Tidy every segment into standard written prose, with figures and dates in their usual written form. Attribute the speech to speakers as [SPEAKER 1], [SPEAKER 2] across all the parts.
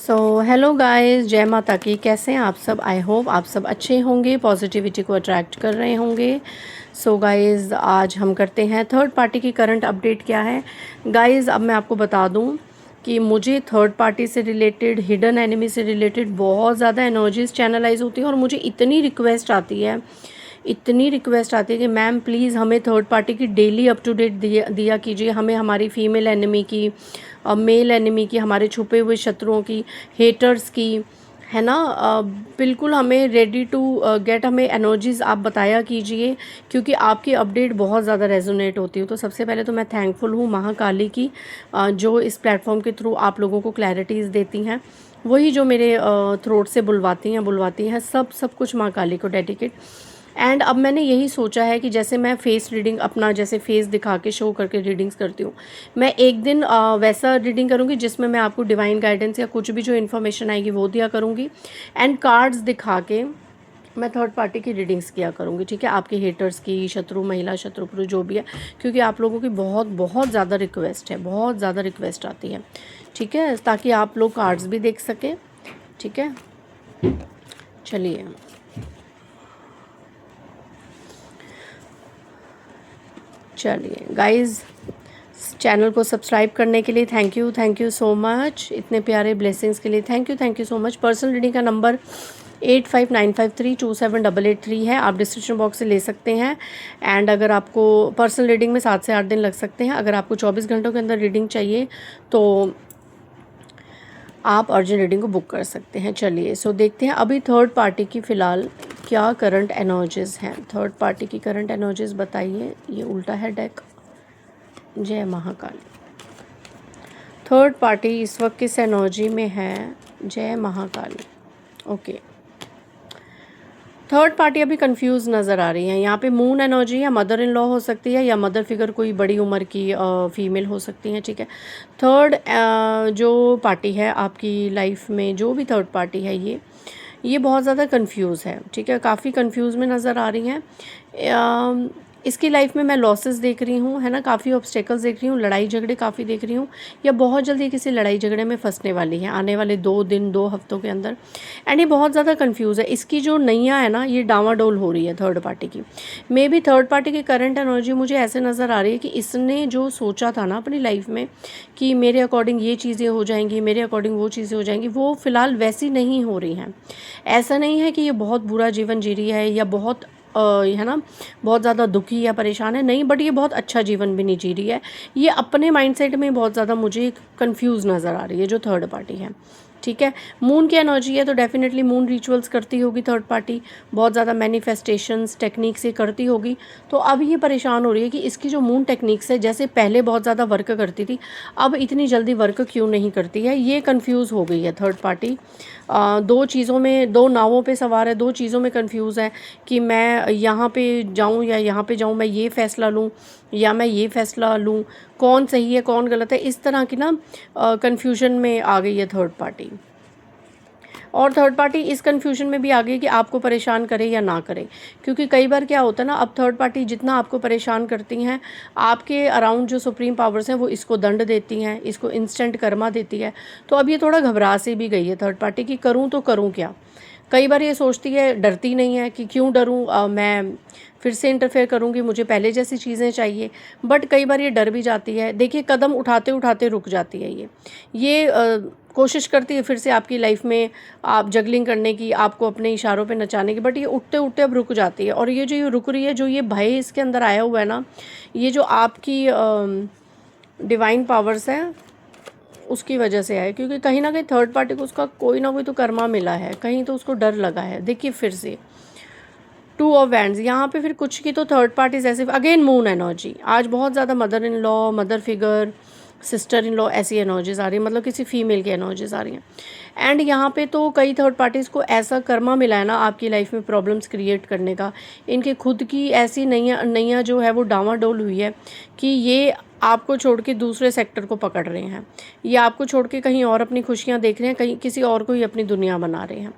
[SPEAKER 1] Hello guys, जय माता की। कैसे हैं आप सब? आई होप आप सब अच्छे होंगे, पॉजिटिविटी को अट्रैक्ट कर रहे होंगे। गाइस, आज हम करते हैं थर्ड पार्टी की करंट अपडेट क्या है। गाइस, अब मैं आपको बता दूं कि मुझे थर्ड पार्टी से रिलेटेड, हिडन एनिमी से रिलेटेड बहुत ज़्यादा एनर्जीज चैनलाइज होती है और मुझे इतनी रिक्वेस्ट आती है कि मैम प्लीज़ हमें थर्ड पार्टी की डेली अप टू डेट दिया कीजिए। हमें हमारी फीमेल एनिमी की, मेल एनिमी की, हमारे छुपे हुए शत्रुओं की, हेटर्स की, है ना। बिल्कुल हमें रेडी टू गेट, हमें एनर्जीज आप बताया कीजिए, क्योंकि आपकी अपडेट बहुत ज़्यादा रेजोनेट होती है। तो सबसे पहले तो मैं थैंकफुल हूँ महाकाली की, जो इस प्लेटफॉर्म के थ्रू आप लोगों को क्लैरिटीज़ देती हैं, वही जो मेरे थ्रोट से बुलवाती हैं। सब कुछ माँ काली को डेडिकेट। एंड अब मैंने यही सोचा है कि जैसे मैं फेस रीडिंग, अपना जैसे फेस दिखा के शो करके रीडिंग्स करती हूँ, मैं एक दिन वैसा रीडिंग करूँगी जिसमें मैं आपको डिवाइन गाइडेंस या कुछ भी जो इन्फॉर्मेशन आएगी वो दिया करूँगी, एंड कार्ड्स दिखा के मैं थर्ड पार्टी की रीडिंग्स किया करूँगी। ठीक है, आपके हेटर्स की, शत्रु महिला, शत्रु पुरुष, जो भी है, क्योंकि आप लोगों की बहुत बहुत ज़्यादा रिक्वेस्ट है, बहुत ज़्यादा रिक्वेस्ट आती है। ठीक है, ताकि आप लोग कार्ड्स भी देख सकें। ठीक है, चलिए। गाइस, चैनल को सब्सक्राइब करने के लिए थैंक यू सो मच। इतने प्यारे ब्लेसिंग्स के लिए thank you so much. Personal reading का नंबर 8595327883 है। आप डिस्क्रिप्शन बॉक्स से ले सकते हैं। एंड अगर आपको पर्सनल रीडिंग में 7 से 8 दिन लग सकते हैं, अगर आपको 24 घंटों के अंदर रीडिंग चाहिए तो आप अर्जेंट रीडिंग को बुक कर सकते हैं। चलिए, देखते हैं अभी थर्ड पार्टी की फ़िलहाल क्या करंट एनर्जीज हैं। थर्ड पार्टी की करंट एनर्जीज बताइए। ये उल्टा है डेक। जय महाकाली। थर्ड पार्टी इस वक्त किस एनर्जी में है? जय महाकाली। ओके, थर्ड पार्टी अभी कंफ्यूज नज़र आ रही है। यहाँ पे मून एनर्जी है, मदर इन लॉ हो सकती है, या मदर फिगर कोई बड़ी उम्र की फीमेल हो सकती है। ठीक है, थर्ड जो पार्टी है आपकी लाइफ में, जो भी थर्ड पार्टी है, ये बहुत ज़्यादा कंफ्यूज है। ठीक है, काफ़ी कंफ्यूज में नज़र आ रही हैं। इसकी लाइफ में मैं लॉसेस देख रही हूँ, है ना, काफ़ी ऑब्स्टेकल्स देख रही हूँ, लड़ाई झगड़े काफ़ी देख रही हूँ, या बहुत जल्दी किसी लड़ाई झगड़े में फंसने वाली है आने वाले 2 दिन 2 हफ्तों के अंदर। एंड ये बहुत ज़्यादा कंफ्यूज है। इसकी जो नैया है ना, ये डामाडोल हो रही है थर्ड पार्टी की। मे बी थर्ड पार्टी की करंट एनर्जी मुझे ऐसे नज़र आ रही है कि इसने जो सोचा था ना अपनी लाइफ में कि मेरे अकॉर्डिंग ये चीज़ें हो जाएंगी, मेरे अकॉर्डिंग वो चीज़ें हो जाएंगी, वो फ़िलहाल वैसी नहीं हो रही हैं। ऐसा नहीं है कि ये बहुत बुरा जीवन जी रही है या बहुत है ना, बहुत ज़्यादा दुखी या परेशान है, नहीं, बट ये बहुत अच्छा जीवन भी नहीं जी रही है। ये अपने माइंडसेट में बहुत ज़्यादा मुझे कंफ्यूज नज़र आ रही है जो थर्ड पार्टी है। ठीक है, मून की एनर्जी है तो डेफिनेटली मून रिचुअल्स करती होगी थर्ड पार्टी, बहुत ज़्यादा मैनिफेस्टेशंस टेक्निक से करती होगी। तो अब ये परेशान हो रही है कि इसकी जो मून टेक्निक्स है, जैसे पहले बहुत ज़्यादा वर्क करती थी, अब इतनी जल्दी वर्क क्यों नहीं करती है। ये कंफ्यूज हो गई है थर्ड पार्टी। दो चीज़ों में, दो नावों पे सवार है, दो चीज़ों में कंफ्यूज है कि मैं यहाँ पे जाऊँ या यहाँ पे जाऊँ, मैं ये फ़ैसला लूँ या मैं ये फ़ैसला लूँ, कौन सही है कौन गलत है, इस तरह की ना कन्फ्यूजन में आ गई है थर्ड पार्टी। और थर्ड पार्टी इस कन्फ्यूजन में भी आ गई कि आपको परेशान करे या ना करे, क्योंकि कई बार क्या होता है ना, अब थर्ड पार्टी जितना आपको परेशान करती हैं, आपके अराउंड जो सुप्रीम पावर्स हैं वो इसको दंड देती हैं, इसको इंस्टेंट कर्मा देती है। तो अब ये थोड़ा घबरा सी भी गई है थर्ड पार्टी कि करूँ तो करूँ क्या। कई बार ये सोचती है, डरती नहीं है कि क्यों डरूं, मैं फिर से इंटरफेयर करूंगी, मुझे पहले जैसी चीज़ें चाहिए। बट कई बार ये डर भी जाती है। देखिए, कदम उठाते उठाते रुक जाती है ये कोशिश करती है फिर से आपकी लाइफ में आप जगलिंग करने की, आपको अपने इशारों पे नचाने की, बट ये उठते उठते अब रुक जाती है। और ये जो ये रुक रही है, जो ये भय इसके अंदर आया हुआ है ना, ये जो आपकी डिवाइन पावर्स है उसकी वजह से है, क्योंकि कहीं ना कहीं थर्ड पार्टी को उसका कोई ना कोई तो कर्मा मिला है, कहीं तो उसको डर लगा है। देखिए फिर से 2 ऑफ वैंड्स यहाँ पे, फिर कुछ की तो थर्ड पार्टीज ऐसे, अगेन मून एनर्जी। आज बहुत ज़्यादा mother in law, mother figure, sister in law, ऐसी एनर्जीज आ रही है, मतलब किसी फीमेल की एनर्जीज आ रही हैं। एंड यहाँ पे तो कई थर्ड पार्टीज़ को ऐसा कर्मा मिला है ना आपकी लाइफ में प्रॉब्लम्स क्रिएट करने का, इनके खुद की ऐसी नैया जो है वो डामाडोल हुई है कि ये आपको छोड़ के दूसरे सेक्टर को पकड़ रहे हैं, ये आपको छोड़ के कहीं और अपनी खुशियाँ देख रहे हैं, कहीं किसी और को ही अपनी दुनिया बना रहे हैं।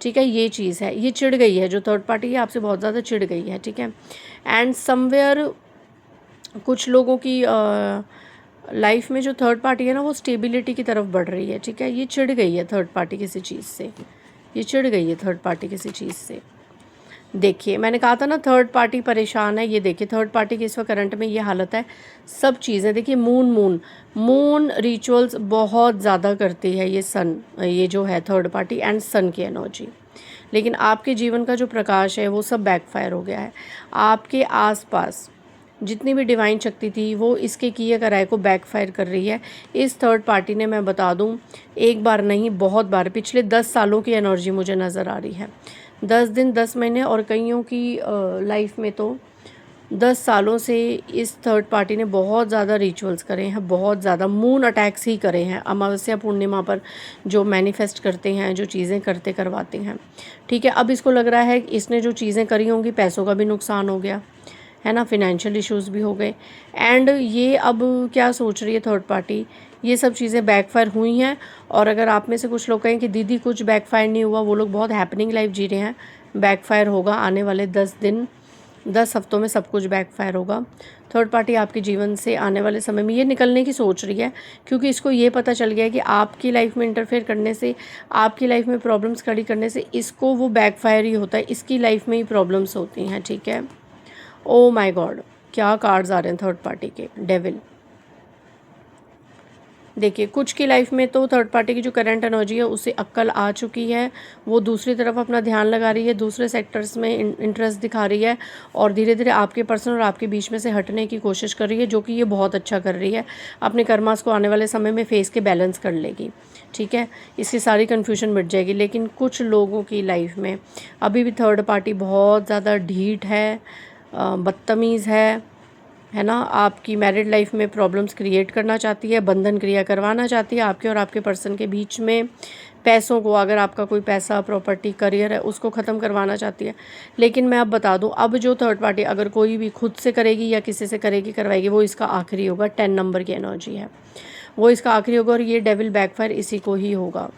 [SPEAKER 1] ठीक है, ये चीज़ है, ये चिढ़ गई है जो थर्ड पार्टी है आपसे, बहुत ज़्यादा चिढ़ गई है। ठीक है, एंड समवेयर कुछ लोगों की लाइफ में जो थर्ड पार्टी है ना वो स्टेबिलिटी की तरफ बढ़ रही है, ठीक है। ये चिढ़ गई है थर्ड पार्टी किसी चीज़ से, ये चिढ़ गई है थर्ड पार्टी किसी चीज़ से। देखिए मैंने कहा था ना थर्ड पार्टी परेशान है, ये देखिए थर्ड पार्टी की इस वक्त करंट में ये हालत है। सब चीज़ें देखिए, मून रिचुअल्स बहुत ज़्यादा करती है ये सन, ये जो है थर्ड पार्टी एंड सन की एनर्जी। लेकिन आपके जीवन का जो प्रकाश है वो सब बैकफायर हो गया है। आपके आसपास जितनी भी डिवाइन शक्ति थी वो इसके किए कराए को बैकफायर कर रही है। इस थर्ड पार्टी ने, मैं बता दूं, एक बार नहीं बहुत बार, पिछले 10 सालों की एनर्जी मुझे नज़र आ रही है। 10 दिन, 10 महीने और कईयों की लाइफ में तो 10 सालों से इस थर्ड पार्टी ने बहुत ज़्यादा रिचुअल्स करे हैं, बहुत ज़्यादा मून अटैक्स ही करे हैं। अमावस्या पूर्णिमा पर जो मैनिफेस्ट करते हैं, जो चीज़ें करते करवाते हैं, ठीक है। अब इसको लग रहा है कि इसने जो चीज़ें करी होंगी, पैसों का भी नुकसान हो गया है ना, फिनेंशियल इश्यूज़ भी हो गए। एंड ये अब क्या सोच रही है थर्ड पार्टी, ये सब चीज़ें बैकफायर हुई हैं। और अगर आप में से कुछ लोग कहें कि दीदी कुछ बैकफायर नहीं हुआ, वो लोग बहुत हैपनिंग लाइफ जी रहे हैं, बैकफायर होगा आने वाले 10 दिन, 10 हफ्तों में सब कुछ बैकफायर होगा। थर्ड पार्टी आपके जीवन से आने वाले समय में ये निकलने की सोच रही है, क्योंकि इसको ये पता चल गया है कि आपकी लाइफ में इंटरफेयर करने से, आपकी लाइफ में प्रॉब्लम्स खड़ी करने से इसको वो बैकफायर ही होता है, इसकी लाइफ में ही प्रॉब्लम्स होती हैं, ठीक है। ओ माय गॉड, क्या कार्ड्स आ रहे हैं थर्ड पार्टी के, डेविल। देखिए कुछ की लाइफ में तो थर्ड पार्टी की जो करंट एनर्जी है उससे अक्ल आ चुकी है, वो दूसरी तरफ अपना ध्यान लगा रही है, दूसरे सेक्टर्स में इंटरेस्ट दिखा रही है और धीरे धीरे आपके पर्सन और आपके बीच में से हटने की कोशिश कर रही है, जो कि ये बहुत अच्छा कर रही है। अपने कर्मास को आने वाले समय में फेस के बैलेंस कर लेगी, ठीक है। इसकी सारी कन्फ्यूजन मिट जाएगी। लेकिन कुछ लोगों की लाइफ में अभी भी थर्ड पार्टी बहुत ज़्यादा ढीठ है, बदतमीज़ है ना। आपकी मैरिड लाइफ में प्रॉब्लम्स क्रिएट करना चाहती है, बंधन क्रिया करवाना चाहती है आपके और आपके पर्सन के बीच में। पैसों को, अगर आपका कोई पैसा, प्रॉपर्टी, करियर है, उसको ख़त्म करवाना चाहती है। लेकिन मैं अब बता दूं, अब जो थर्ड पार्टी अगर कोई भी खुद से करेगी या किसी से करेगी, करवाएगी, वो इसका आखिरी होगा। 10 नंबर की एनर्जी है, वो इसका आखिरी होगा और ये डेविल बैकफायर इसी को ही होगा।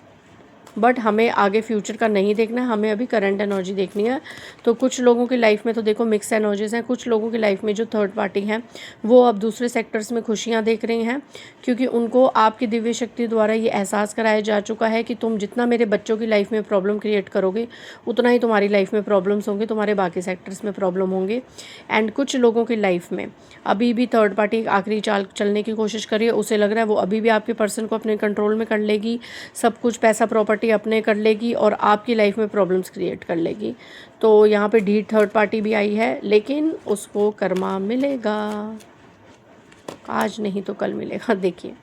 [SPEAKER 1] बट हमें आगे फ्यूचर का नहीं देखना है, हमें अभी करंट एनर्जी देखनी है। तो कुछ लोगों की लाइफ में तो देखो मिक्स एनर्जीज हैं। कुछ लोगों की लाइफ में जो थर्ड पार्टी हैं वो अब दूसरे सेक्टर्स में खुशियां देख रही हैं, क्योंकि उनको आपकी दिव्य शक्ति द्वारा ये एहसास कराया जा चुका है कि तुम जितना मेरे बच्चों की लाइफ में प्रॉब्लम क्रिएट करोगे, उतना ही तुम्हारी लाइफ में प्रॉब्लम्स होंगे, तुम्हारे बाकी सेक्टर्स में प्रॉब्लम होंगे। एंड कुछ लोगों की लाइफ में अभी भी थर्ड पार्टी आखिरी चाल चलने की कोशिश कर रही है। उसे लग रहा है वो अभी भी आपके पर्सन को अपने कंट्रोल में कर लेगी, सब कुछ पैसा प्रॉपर्टी अपने कर लेगी और आपकी लाइफ में प्रॉब्लम्स क्रिएट कर लेगी। तो यहाँ पे ढीठ थर्ड पार्टी भी आई है, लेकिन उसको कर्मा मिलेगा, आज नहीं तो कल मिलेगा। देखिए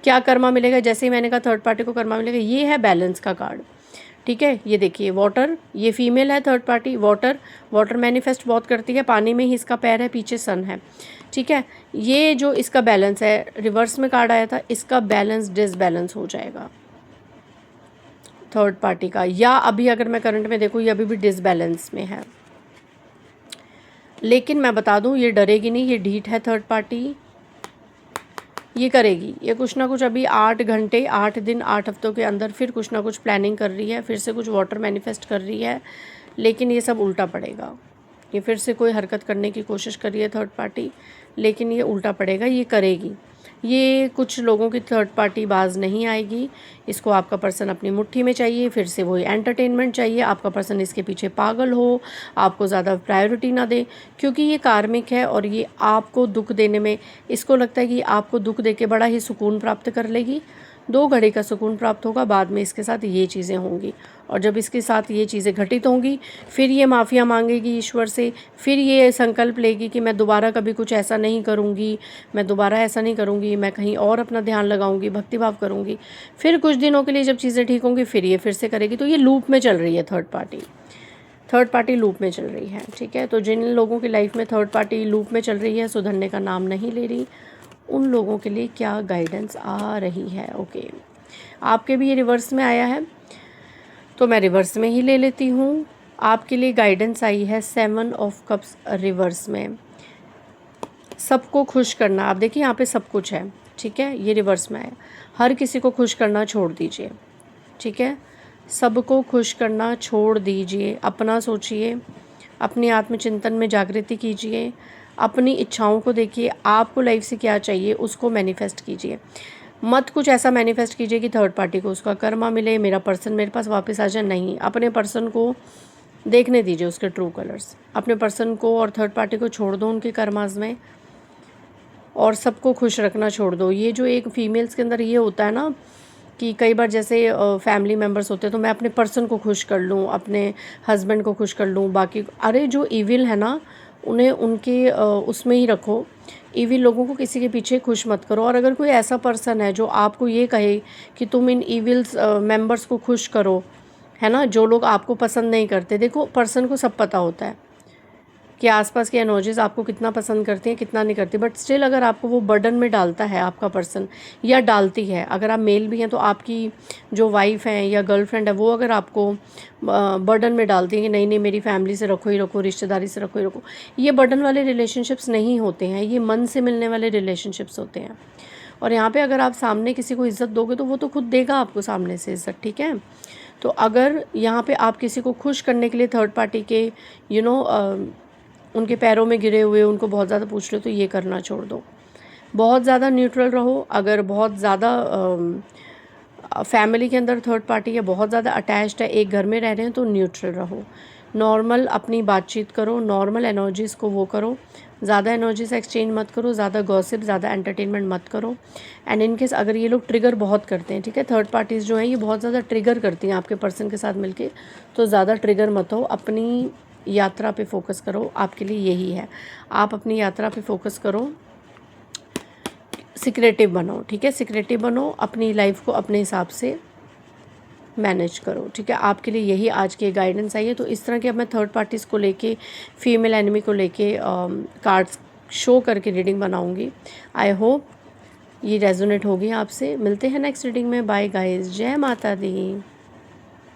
[SPEAKER 1] क्या कर्मा मिलेगा। जैसे ही मैंने कहा थर्ड पार्टी को कर्मा मिलेगा, ये है बैलेंस का कार्ड, ठीक है। ये देखिए वाटर, ये फीमेल है थर्ड पार्टी, वाटर मैनिफेस्ट बहुत करती है, पानी में ही इसका पैर है, पीछे सन है, ठीक है। ये जो इसका बैलेंस है, रिवर्स में कार्ड आया था, इसका बैलेंस डिसबैलेंस हो जाएगा थर्ड पार्टी का। या अभी अगर मैं करंट में देखूँ, ये अभी भी डिसबैलेंस में है। लेकिन मैं बता दूँ, ये डरेगी नहीं, ये ढीठ है थर्ड पार्टी, ये करेगी। ये कुछ ना कुछ अभी 8 घंटे, 8 दिन, 8 हफ्तों के अंदर फिर कुछ ना कुछ प्लानिंग कर रही है, फिर से कुछ वाटर मैनिफेस्ट कर रही है। लेकिन ये सब उल्टा पड़ेगा। ये फिर से कोई हरकत करने की कोशिश कर रही है थर्ड पार्टी, लेकिन ये उल्टा पड़ेगा, ये करेगी। ये कुछ लोगों की थर्ड पार्टी बाज नहीं आएगी। इसको आपका पर्सन अपनी मुट्ठी में चाहिए, फिर से वही एंटरटेनमेंट चाहिए, आपका पर्सन इसके पीछे पागल हो, आपको ज़्यादा प्रायोरिटी ना दे, क्योंकि ये कार्मिक है और ये आपको दुख देने में, इसको लगता है कि आपको दुख देके बड़ा ही सुकून प्राप्त कर लेगी। 2 घड़ी का सुकून प्राप्त होगा, बाद में इसके साथ ये चीज़ें होंगी। और जब इसके साथ ये चीज़ें घटित होंगी, फिर ये माफ़िया मांगेगी ईश्वर से, फिर ये संकल्प लेगी कि मैं दोबारा कभी कुछ ऐसा नहीं करूँगी, मैं दोबारा ऐसा नहीं करूँगी, मैं कहीं और अपना ध्यान लगाऊँगी, भक्तिभाव करूँगी। फिर कुछ दिनों के लिए जब चीज़ें ठीक होंगी, फिर ये फिर से करेगी। तो ये लूप में चल रही है थर्ड पार्टी लूप में चल रही है, ठीक है। तो जिन लोगों की लाइफ में थर्ड पार्टी लूप में चल रही है, सुधरने का नाम नहीं ले रही, उन लोगों के लिए क्या गाइडेंस आ रही है। ओके, आपके भी ये रिवर्स में आया है, तो मैं रिवर्स में ही ले लेती हूँ। आपके लिए गाइडेंस आई है 7 ऑफ कप्स रिवर्स में, सबको खुश करना। आप देखिए यहाँ पे सब कुछ है, ठीक है। ये रिवर्स में आया, हर किसी को खुश करना छोड़ दीजिए, ठीक है। सबको खुश करना छोड़ दीजिए, अपना सोचिए, अपनी आत्मचिंतन में जागृति कीजिए, अपनी इच्छाओं को देखिए, आपको लाइफ से क्या चाहिए उसको मैनिफेस्ट कीजिए। मत कुछ ऐसा मैनिफेस्ट कीजिए कि थर्ड पार्टी को उसका कर्मा मिले, मेरा पर्सन मेरे पास वापस आ जाए। नहीं, अपने पर्सन को देखने दीजिए उसके ट्रू कलर्स। अपने पर्सन को और थर्ड पार्टी को छोड़ दो उनके कर्माज में, और सबको खुश रखना छोड़ दो। ये जो एक फीमेल्स के अंदर ये होता है ना कि कई बार जैसे फैमिली मेम्बर्स होते हैं तो मैं अपने पर्सन को खुश कर लूँ, अपने हस्बैंड को खुश कर लूँ, बाकी अरे जो इविल है ना उन्हें उनके उसमें ही रखो। इविल लोगों को किसी के पीछे खुश मत करो। और अगर कोई ऐसा पर्सन है जो आपको ये कहे कि तुम इन इविल्स मेंबर्स को खुश करो, है ना, जो लोग आपको पसंद नहीं करते, देखो पर्सन को सब पता होता है कि आसपास की एनर्जीज आपको कितना पसंद करती हैं कितना नहीं करती, बट स्टिल अगर आपको वो बर्डन में डालता है आपका पर्सन, या डालती है, अगर आप मेल भी हैं तो आपकी जो वाइफ है या गर्लफ्रेंड है वो अगर आपको बर्डन में डालती है कि नहीं नहीं मेरी फैमिली से रखो ही रखो, रिश्तेदारी से रखो ही रखो, ये बर्डन वाले रिलेशनशिप्स नहीं होते हैं, ये मन से मिलने वाले रिलेशनशिप्स होते हैं। और यहाँ पे अगर आप सामने किसी को इज़्ज़त दोगे तो वो तो खुद देगा आपको सामने से इज़्ज़त, ठीक है। तो अगर यहाँ पे आप किसी को खुश करने के लिए थर्ड पार्टी के उनके पैरों में गिरे हुए उनको बहुत ज़्यादा पूछ लो तो ये करना छोड़ दो। बहुत ज़्यादा न्यूट्रल रहो। अगर बहुत ज़्यादा फैमिली के अंदर थर्ड पार्टी या बहुत ज़्यादा अटैच्ड है, एक घर में रह रहे हैं, तो न्यूट्रल रहो। नॉर्मल अपनी बातचीत करो, नॉर्मल एनर्जीज़ को वो करो, ज़्यादा एनर्जीज एक्सचेंज मत करो, ज़्यादा गॉसिप, ज़्यादा एंटरटेनमेंट मत करो। एंड इन केस अगर ये लोग ट्रिगर बहुत करते हैं, ठीक है, थर्ड पार्टीज़ जो हैं ये बहुत ज़्यादा ट्रिगर करती हैं आपके पर्सन के साथ मिलके, तो ज़्यादा ट्रिगर मत हो। अपनी यात्रा पे फोकस करो, आपके लिए यही है। आप अपनी यात्रा पे फोकस करो, सिक्रेटिव बनो, ठीक है, सिक्रेटिव बनो, अपनी लाइफ को अपने हिसाब से मैनेज करो, ठीक है। आपके लिए यही आज की गाइडेंस आई है। तो इस तरह के अब मैं थर्ड पार्टीज़ को लेके, फीमेल एनिमी को लेके कार्ड्स शो करके रीडिंग बनाऊंगी। आई होप ये रेजोनेट होगी आपसे। मिलते हैं नेक्स्ट रीडिंग में। बाय गाइस, जय माता दी।